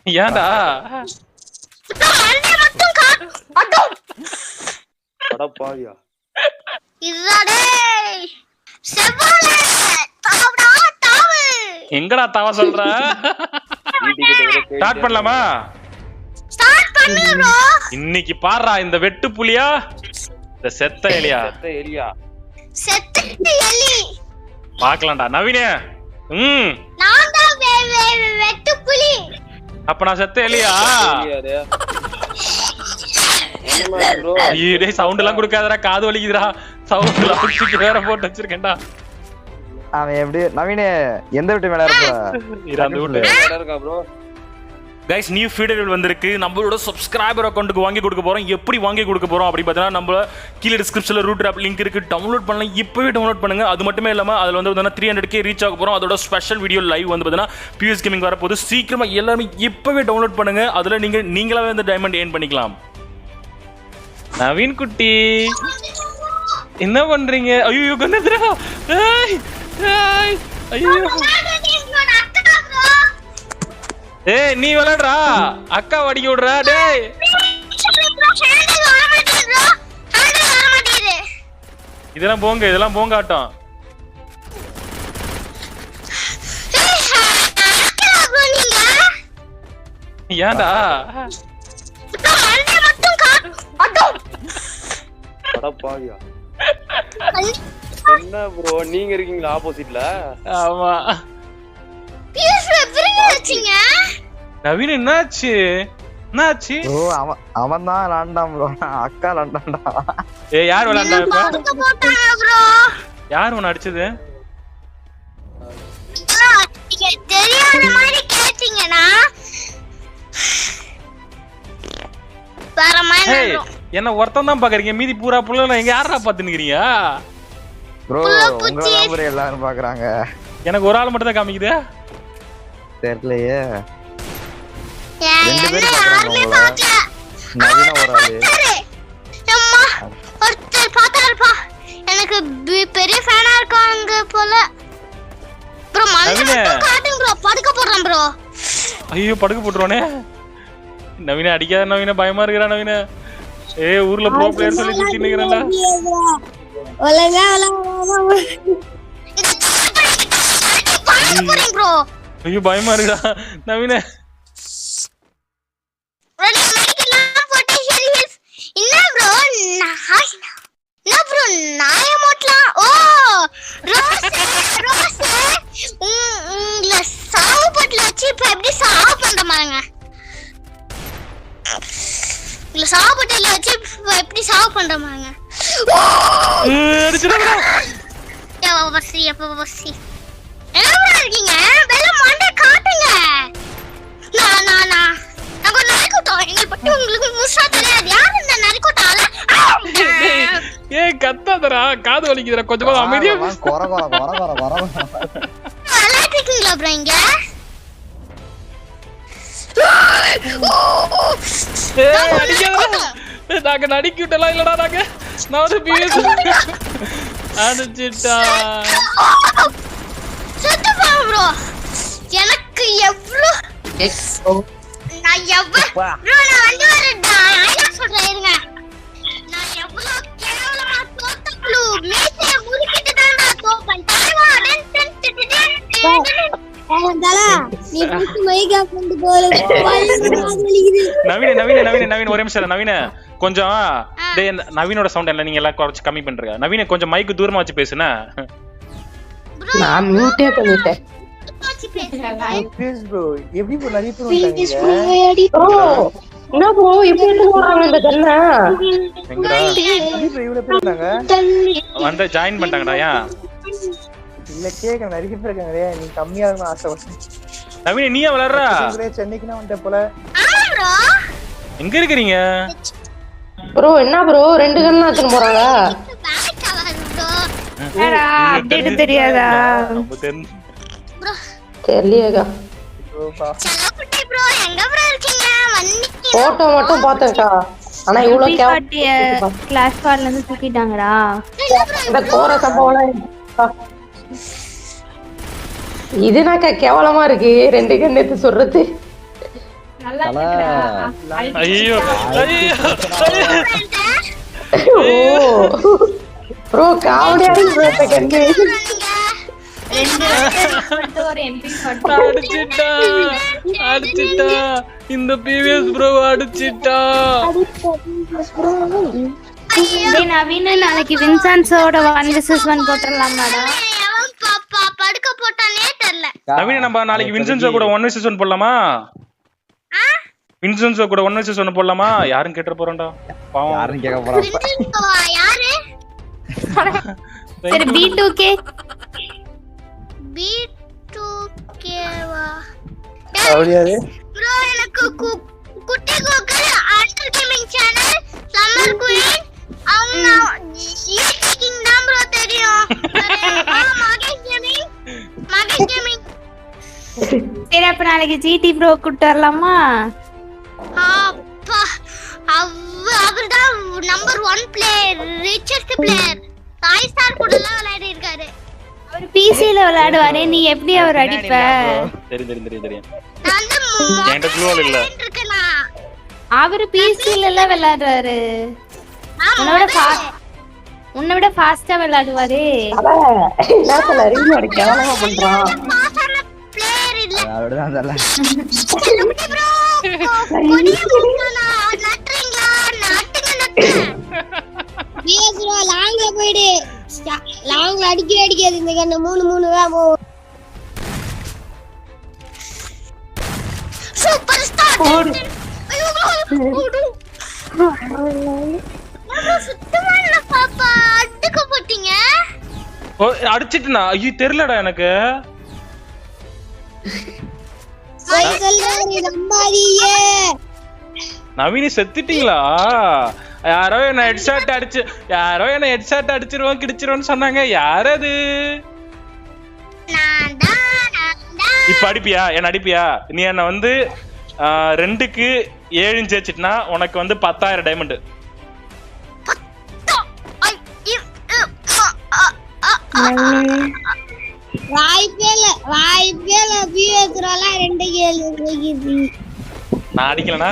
ஏன்டா அடப்பாவியா எங்கடா தவ சொல்ற? ஸ்டார்ட் பண்ணலாமா? இன்னைக்கு பாடுறா இந்த வெட்டு புலியா இந்த செத்த எலியா பாக்கலாம்டா நவீனே. அப்ப நான் செத்த எலியா? சவுண்ட் எல்லாம் கொடுக்காதடா, காது வலிக்குதுடா. சவுண்ட் எல்லாம் வேற போட்டு வச்சிருக்கேன்டா. அவன் எப்படி நவீனே எந்த வீட்டு மேல இருக்கா? கைஸ் நியூ ஃபீடர் வந்திருக்கு. நம்மளோட சப்ஸ்கிரைபர் அக்கௌண்ட்டுக்கு வாங்கி கொடுக்க போறோம். எப்படி வாங்கி கொடுக்க போறோம் அப்படி பார்த்தீங்கன்னா நம்ம கீழே டிஸ்கிரிப்ஷன்ல ரூட் ஆப் லிங்க் இருக்கு, டவுன்லோட் பண்ணலாம். இப்பவே டவுன்லோட் பண்ணுங்க. அது மட்டுமே இல்லாம அதுல வந்து 300K ரீச் ஆக போறோம். அதோட ஸ்பெஷல் வீடியோ லைவ் வந்து பார்த்தீங்கன்னா பிஎஸ் கேமிங் வரப்போது. சீக்கிரமா எல்லாருமே இப்பவே டவுன்லோட் பண்ணுங்க. அதுல நீங்களாவே வந்து டைமண்ட் ஏர்ன் பண்ணிக்கலாம். நவீன் குட்டி என்ன பண்றீங்க? ஐயோ கண்ணதுரா. ஐயோ ஏய் நீ விளையாடுறா, அக்கா வடிக்க விடுறா. டேய் இதெல்லாம் போங்க ஆட்டம். ஏன்டா அடப்பாவியா என்ன ப்ரோ நீங்க இருக்கீங்களா ஆப்போசிட்ல? ஆமா நவீன் என்னாச்சு? ப்ரோ அவன் தான் விளாண்டான் ப்ரோ, அக்கா விளாண்டான்டா. யார் விளாண்டா இப்ப? யார் உன்னை அடிச்சது? என்ன ஒருத்தன் தான் பாக்குறீங்க, மீதி பூரா புள்ள எங்க யாரா பாத்துக்கிறீங்க? ப்ரோ உங்களை எல்லாரும் பாக்குறாங்க. எனக்கு ஒரு ஆள் மட்டும் தான் காமிக்குது. தெரியலையே, ரெண்டு பேரும் பாக்குறாங்க. நவீன ஒரு ஆளு ஒருத்தர் பாத்தாருப்பா, எனக்கு பெரிய ஃபேனா இருக்காங்க போல. ப்ரோ மண்ணு காட்டுங்க ப்ரோ, படுக்க போறேன் ப்ரோ. ஐயோ படுக்க போட்டுறோனே. நவீன அடிக்காத நவீன, பயமா இருக்குடா நவீன. ஊர்ல ப்ரோ பிளேயர் சொல்லி சுத்தி நிக்கறேன்டா. ஒலங்க ப்ரோ. ஐயோ பயமா இருக்குடா நவீன. என்ன ப்ரோ நாய மோட்லாம். ஓ ரோஸ் உங்கள சாவு பட்ல வச்சு இப்ப எப்படி சாவு பண்ற மாங்க? உங்கள சாவு பட்ல வச்சு எப்படி சாவு பண்ற மாங்க? அடிச்சுடா. எப்ப என்ன இருக்கீங்க? வெள்ள மண்ட காட்டுங்க. நான் நரிக்கோட்டம் எங்க பத்தி உங்களுக்கு முழுசா தெரியாது. யார் இந்த நரிக்கோட்டால? கத்தாதடா, காது வலிக்குதுடா. கொஞ்சமா அமைதியா கொர விளையாட்டுங்களா ப்ரோ இங்க? நாங்க நடிக்க விட்டலாம் இல்லடா. நான் வந்து பிஎஸ் அடிச்சிட்டா. சுத்து போ ப்ரோ. எனக்கு எவ்ளோ நான் வந்து வரடா. நான் சொல்றேன் இருங்க. நான் எவ்ளோ கேவலமா தோத்தப்ளு மேசைய முறிக்கிட்டு தான்டா தோப்பன். தலைவாடன் நீ புடிச்சு மைகா கொண்டு போற. நவீன ஒரே நிமிஷம். நவீன கொஞ்சம் நவீனோட சவுண்ட் எல்லாம் நீங்க எல்லாம் குறைச்சு கம்மி பண்றீங்க. நவீன கொஞ்சம் மைக்கு தூரமா வச்சு பேசுனா. நான் மியூட்டே பண்ணிட்டேன். ப்ளீஸ் ப்ரோ, எப்படி ப்ரோ நிறைய பேர் வந்தாங்க. என்ன ப்ரோ எப்படி போறாங்க இந்த கண்ணா? எங்கடா இவ்வளவு பேர் வந்தாங்க வந்து ஜாயின் பண்ணிட்டாங்கடா. ஏன் இல்ல கேக்க நிறைய பேர் இருக்காங்க. நீ கம்மியா இருக்கணும் ஆசைப்பட்டேன். நவீன நீயே விளையாடுறா? சென்னைக்குனா வந்துட்ட போல. ப்ரோ எங்க இருக்கீங்க ப்ரோ? என்ன ப்ரோ ரெண்டு கண்ணா எடுத்து போறாங்க? அப்டேட் தெரியாதா? தெரியலையேடா. செல்லக்குட்டி ப்ரோ எங்க ப்ரோ இருக்கீங்க? வந்தீங்க போட்டோ மட்டும் பார்த்தேன்டா. ஆனா இவ்ளோ கேவலமா கிளாஸ் கார்ட்ல இருந்து தூக்கிட்டாங்கடா. இந்த கோர சம்பவம் இதுனாக்கா கேவலமா இருக்கு. ரெண்டு கண்ணு எடுத்து சொல்றது. நல்லா தல. இருக்குடா. ஐயோ ஐயோ ஓ ப்ரோ காமெடியா இருக்கு ப்ரோ செகண்ட் ரெண்டு மட்டும் ஒரு MP மட்டும். அடிச்சிட்டா இந்த பிவிஎஸ் ப்ரோ அடிச்சிட்டா. டேய் நவீன் நாளைக்கு வின்சென்ட்ஸோட 1 vs 1 போட்டுறலாமாடா? எவன் படுக்க போட்டானே தெரியல. நவீன நம்ம நாளைக்கு வின்சென்சோ கூட 1 vs 1 போடலாமா? வின்சென்சோ கூட 1 vs 1 போடலாமா? யாரும் கேட்ற போறோம்டா பாவம். யாரும் கேட்க போறான் வின்சென்ட்ஸோவா? யாரு? சரி B2K B2K வா? அப்படியாது ப்ரோ எனக்கு குட்டி Quaker order gaming channel summer queen அவங்க ஈட்டிங் தான் ப்ரோ தெரியும். மகேஷ் கேமிங் சரி அப்ப நாளைக்கு GT ப்ரோ கூட்டி வரலாமா? அப்பா அவர்தான் number 1 player, richest player. Sai star கூட எல்லாம் விளையாடி இருக்காரு. அவர் PC ல விளையாடுவாரே, நீ எப்படி அவர் அடிப்ப? தெரியும் நான் வந்து என்கிட்ட குளோல் இல்ல. இருக்கேனா? அவர் PC ல எல்லாம் விளையாடுறாரு. உன்னை விட ஃபாஸ்டா விளையாடுவாரே. என்ன சொல்ல ரீல் அடி கேவலமா பண்றான். பாசான பிளேயர் இல்ல. அப்படிதான் தெரியல ப்ரோ கொடிய போனா நட்றீங்களா? நட்டுங்க. ப்ரோ லாங்ல போய்டு. லாங்ல அடிக்காது இந்த கண்ணு 3 தான் போகும். Super star. ஐயோ ஓடு. சுத்தமா இல்ல பாப்பா. அடிக்க போட்டீங்க. ஓ அடிச்சிட்டனா? ஐயோ தெரியலடா எனக்கு. போய் சொல்றாரு நம்பாதீயே. நவீன செத்துட்டீங்களா? யாரோ என்ன ஹெட்ஷாட் அடிச்சிருவோம் கிடிச்சிருவோம்னு சொன்னாங்க. யார் அது? இப்ப அடிப்பியா? என்ன அடிப்பியா? நீ என்ன வந்து 2க்கு 7 ஜெயிச்சிட்டனா உனக்கு வந்து 10,000 டைமண்ட். வாய்ப்பேல பிஎஸ்ரோலாம் 2 கேள் போகிது. நான் அடிக்கலனா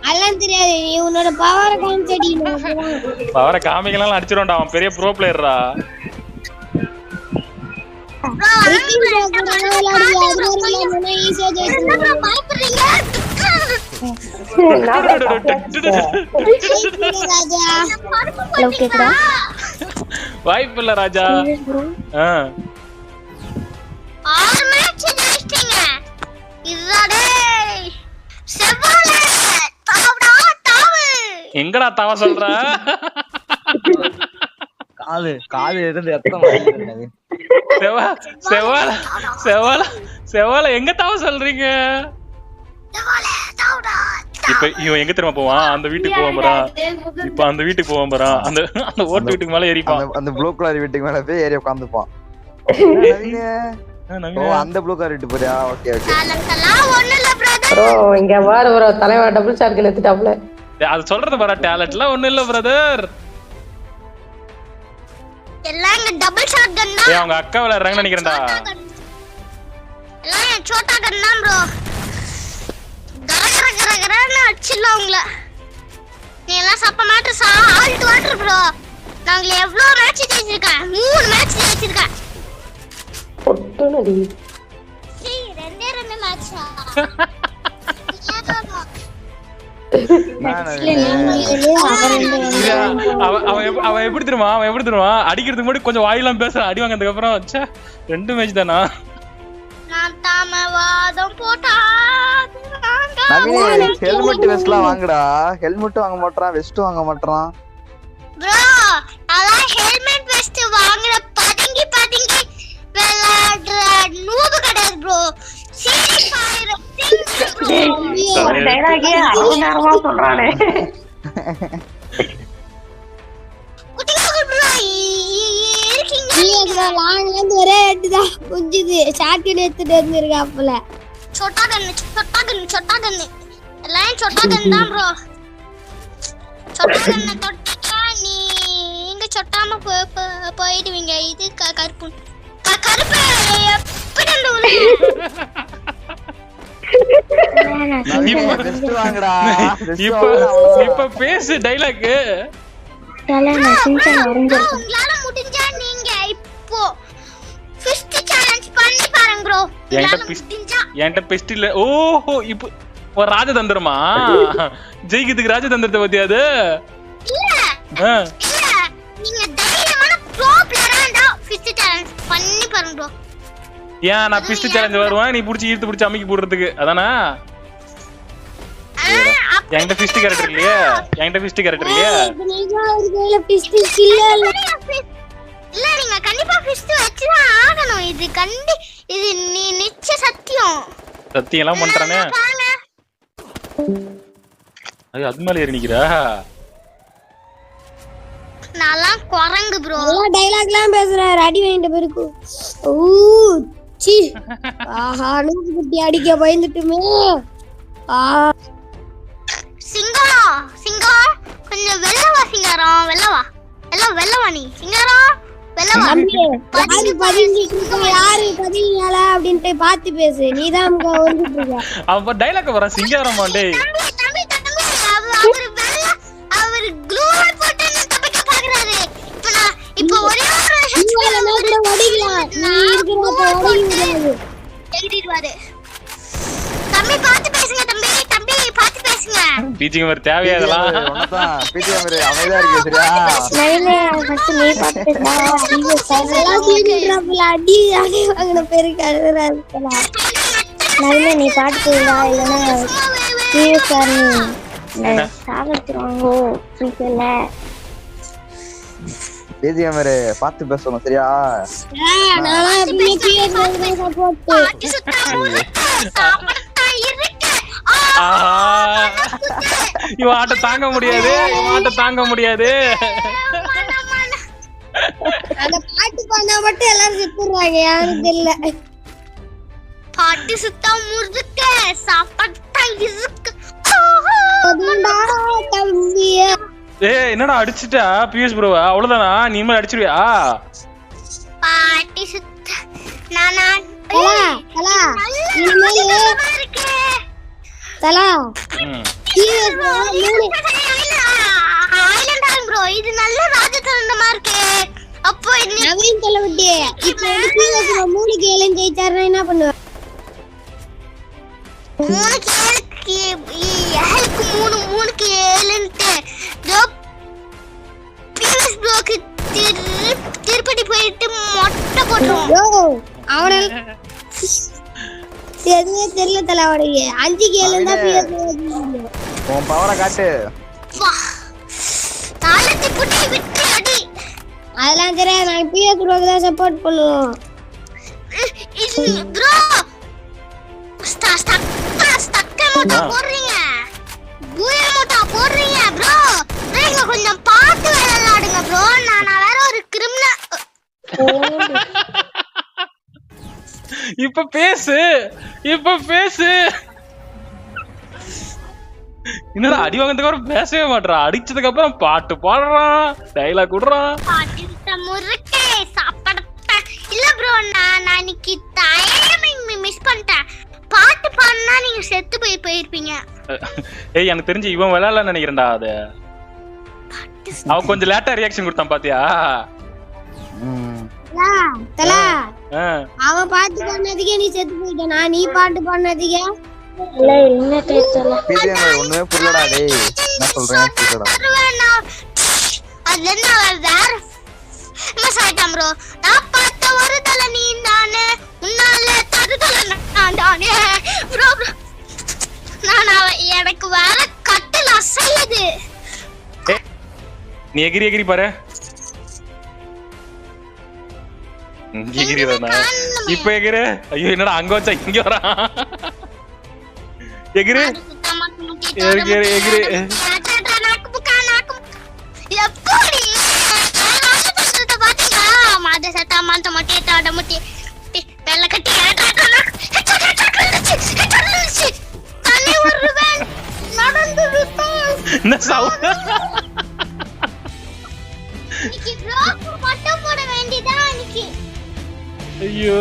அதெல்லாம் தெரியாது. நீ உன்னோட பவரை காமிச்சடிக்கணும். பவரை காமிக்கலாம் அடிச்சிருவோம்டா. அவன் பெரிய ப்ரோ பிளேயர்ரா. வாய்ப்பு இல்ல ராஜா. 6 மேட்ச் ஜெயிச்சிட்டீங்க. இதுதாடே செவால தாவடா தாவு. எங்கடா தாவ சொல்ற? காது இருந்து ரத்தம் வருது. செவால எங்க தாவ சொல்றீங்க? இப்ப இவன் எங்க திரும்ப போவான்? அந்த வீட்டுக்கு போவான் பாரா. இப்ப அந்த வீட்டுக்கு போவான் பாரா. அந்த ஓட்டு வீட்டுக்கு மேல ஏறிப்பான். அந்த ப்ளூ கலர் வீட்டுக்கு மேல போய் ஏறி உட்கார்ந்துப்பான். ஓ அந்த ப்ளூ கலர் வீட்டு போறியா? Okay okay. அதெல்லாம் ஒண்ணு இல்ல பிரதர். ப்ரோ இங்க பாரு ப்ரோ தலைவா டபுள் ஷாட் எடுத்துட்டாப்ல. அது சொல்றது பாரா டேலண்ட்லாம் ஒண்ணு இல்ல பிரதர். எல்லாம் இங்க டபுள் ஷாட் கன் தான். ஏய் அவங்க அக்கா விளையாடுறாங்கன்னு நினைக்கிறேன்டா. எல்லாம் சோட்டா கன் தான் ப்ரோ. கரகரகரன்னு அடிச்சிடலாம் உங்களை. நீ எல்லாம் சப்ப மேட்டர் ஆல்ட் வாட்டர் ப்ரோ. நாங்க எவ்வளவு மேட்ச் ஜெயிச்சிருக்கேன்? 3 மேட்ச் ஜெயிச்சிருக்கேன். ஒட்டுனடி சீ 2 மேட்சா? அவன் எப்படி தெரியுமா? அடிக்கிறதுக்கு முன்னாடி கொஞ்சம் வாயிலாம் பேசுறான். அடி வாங்கினதுக்கு அப்புறம் 2 மேட்ச் தானா? நான் தாமவாதம் போட்டா நவீன ஹெல்மெட் வெஸ்ட்லாம் வாங்குடா. ஹெல்மெட் வாங்க மாட்டறான், வெஸ்ட் வாங்க மாட்டறான். ப்ரோ அதான் ஹெல்மெட் வெஸ்ட் வாங்குற பதுங்கி விளையாடுற நூபு கிடையாது ப்ரோ. சீரியஸ் ஆயிர ஒரு டைலாகே அருணாரமா சொல்றானே. குட்டிகள் ப்ரோ இருக்கீங்க. ப்ரோ லாங்ல இருந்து ஒரே அடி தான் புஞ்சுது. ஷாட்கன் எடுத்துட்டு வந்திருக்காப்ல. சொட்டா கன்னு எல்லாம் சொட்டா கன் தான் ப்ரோ. சொட்டா கன்னை தொட்டா நீங்க சொட்டாம போயிடுவீங்க. இது கருப்பு எப்படி அந்த பெஸ்ட் வாங்கடா இப்ப பேசு டைலாக். தல நான் சின்சான் bro, வரைஞ்சிருக்கேன். உங்களால முடிஞ்சா நீங்க இப்போ ஃபிஸ்ட் சேலஞ்ச் பண்ணி பாருங்க ப்ரோ. என்கிட்ட பெஸ்ட் இல்ல. ஓஹோ இப்போ ஒரு ராஜதந்திரமா? ஜெயிக்கிறதுக்கு ராஜதந்திரத்தை பத்தி அது இல்ல நீங்க தைரியமான ப்ரோ பிளேயரா இருந்தா ஃபிஸ்ட் சேலஞ்ச் பண்ணி பாருங்க ப்ரோ. ஏன் நான் பிஸ்ட் சேலஞ்ச் வருவேன் நீ புடிச்சு ஈர்த்து புடிச்சு அமைக்கி போடுறதுக்கு அதானா? என்கிட்ட பிஸ்ட் கேரக்டர் இல்லையா? என்கிட்ட பிஸ்ட் கேரக்டர் இல்லையா? இல்ல நீங்க கண்டிப்பா ஃபிஸ்ட் வச்சுதான் ஆகணும். இது நீ நிச்சய சத்தியம். சத்தியம் எல்லாம் பண்றானே. அது மேல ஏறி நிக்கிறா. நான்லாம் குரங்கு ப்ரோ. டைலாக்லாம் பேசுறாரு அடி வாங்கிட்ட பிறகு. ஓ சி ஆஹா நூறு குட்டி அடிக்க பயந்துட்டுமே. சிங்கம் கொஞ்சம் வெள்ளவா சிங்காரம். வெள்ளவா நீ சிங்காரம் வெள்ளவா. யாரு பதினால அப்படின்ட்டு பாத்து பேசு. நீதான் வந்துட்டு இருக்க. அவன் டைலாக் வர சிங்காரமா டேய். அவர் க்ளூவால் போட்டு தப்பிக்க பாக்குறாரு. இப்போ ஒரே கூட ஓடிக்கலாம். நீ இருக்கிறப்ப ஓடி முடியாது. எகிரிடுவாரு. தம்பி பாத்து பேசுங்க. தம்பி பாத்து பேசுங்க. பீச்சிங் வர தேவையா இதெல்லாம்? ஒண்ணதான் பீச்சிங் வர அமைதியா இருக்கு சரியா? நைலே ஃபர்ஸ்ட் நீ பாத்துடா. அடி அடி வாங்கின பேருக்கு அழுறா இருக்கலாம். நைலே நீ பாத்துடா இல்லனா சீரியஸ் ஆனி சாவத்துறாங்க ஃப்ரீக்கல. பீச்சிங் வர பாத்து பேசணும் சரியா? நானா எப்பவுமே பிஎஸ் வந்து சப்போர்ட். பாட்டி சுத்தா சாப்பிட்டா இருக்கு. இவ ஆட்ட தாங்க முடியாது. அந்த பாட்டு பண்ணா மட்டும் எல்லாரும் செத்துறாங்க. யாரும் தெரியல. பாட்டி சுத்தா முறுக்க சாப்பிட்டா இருக்கு. தம்பிய ஏய் என்னடா அடிச்சிட்டா பியூஷ் ப்ரோ? அவ்வளவுதானா? நீ மேல அடிச்சிருவியா? பாட்டி சுத்த நானா தலா இனிமே தலா ப்ரோ இது நல்ல ராஜதந்திரமா இருக்கு. அப்போ நவீன் தலைவட்டி இப்ப வந்து பிஎஸ் 3 கேலன் ஜெயிச்சாருன்னா என்ன பண்ணுவ? 3 கேலன்ட்டு பிஎஸ் ப்ரோக்கு திருப்பதி போயிட்டு மொட்டை போட்டுருவோம். அவன எதுவுமே தெரியல தலைவடைய 5 கேலன் தான் பிஎஸ் உன் பவரை காட்டு. தாளத்தை புட்டி விட்டு அடி. அதெல்லாம் தெரியாது. நான் பிஎஸ் ப்ரோக்கு தான் சப்போர்ட் பண்ணுவோம். ப்ரோ ஸ்டக்க மோட்டா போடுறீங்க. பூய மோட்டா போடுறீங்க ப்ரோ. நீங்க கொஞ்சம் பார்த்து விளையாடுங்க ப்ரோ. நான் வேற ஒரு கிரிமினல். இப்ப பேசு. என்னடா அடி வாங்கினதுக்கு அப்புறம் பேசவே மாட்டா. அடிச்சதுக்கு அப்புறம் பாட்டு பாடுறான், டைலாக் விடுறான். பாட்டி முறுக்கே சாப்பிட இல்ல ப்ரோ. நான் இன்னைக்கு டைமிங் மிஸ் பண்ணிட்டேன். பாட்டு பாடுனா நீங்க செத்து போயிருப்பீங்க. ஏய் எனக்கு தெரிஞ்சு இவன் விளையாடல நினைக்கிறேன்டா. அது அவன் கொஞ்சம் லேட்டா ரியாக்ஷன் கொடுத்தான் பாத்தியா? தலா அவன் பாட்டு பண்ணதுக்கே நீ செத்து போயிட்ட. நீ பாட்டு பண்ணதுக்கே இல்ல என்ன கேட்கல. பீச்சிங் வர ஒண்ணுமே புரியலடா டேய். நான் சொல்றேன் புரியலடா. அதுல என்ன வேற மிஸ் ஆயிட்டான் ப்ரோ. நான் பார்த்த ஒரு தல நீ தானே. உன்னால தருதல நான் தானே ப்ரோ. நான் எனக்கு வேற கட்டல அசையுது. நீ எகிரி பாரு. இப்ப எகிரு. ஐயோ என்னடா அங்க வச்சா இங்க வரான். எகிரு. எப்படி பாத்தீங்களா? மாத சத்தா மாத்த மொட்டை தாட முட்டி வெள்ள கட்டி தண்ணி வருவேன் நடந்து விட்டேன். என்ன சவுண்ட்? இன்னைக்கு ப்ரோக்கு மட்டும் போட வேண்டியதா இன்னைக்கு. ஐயோ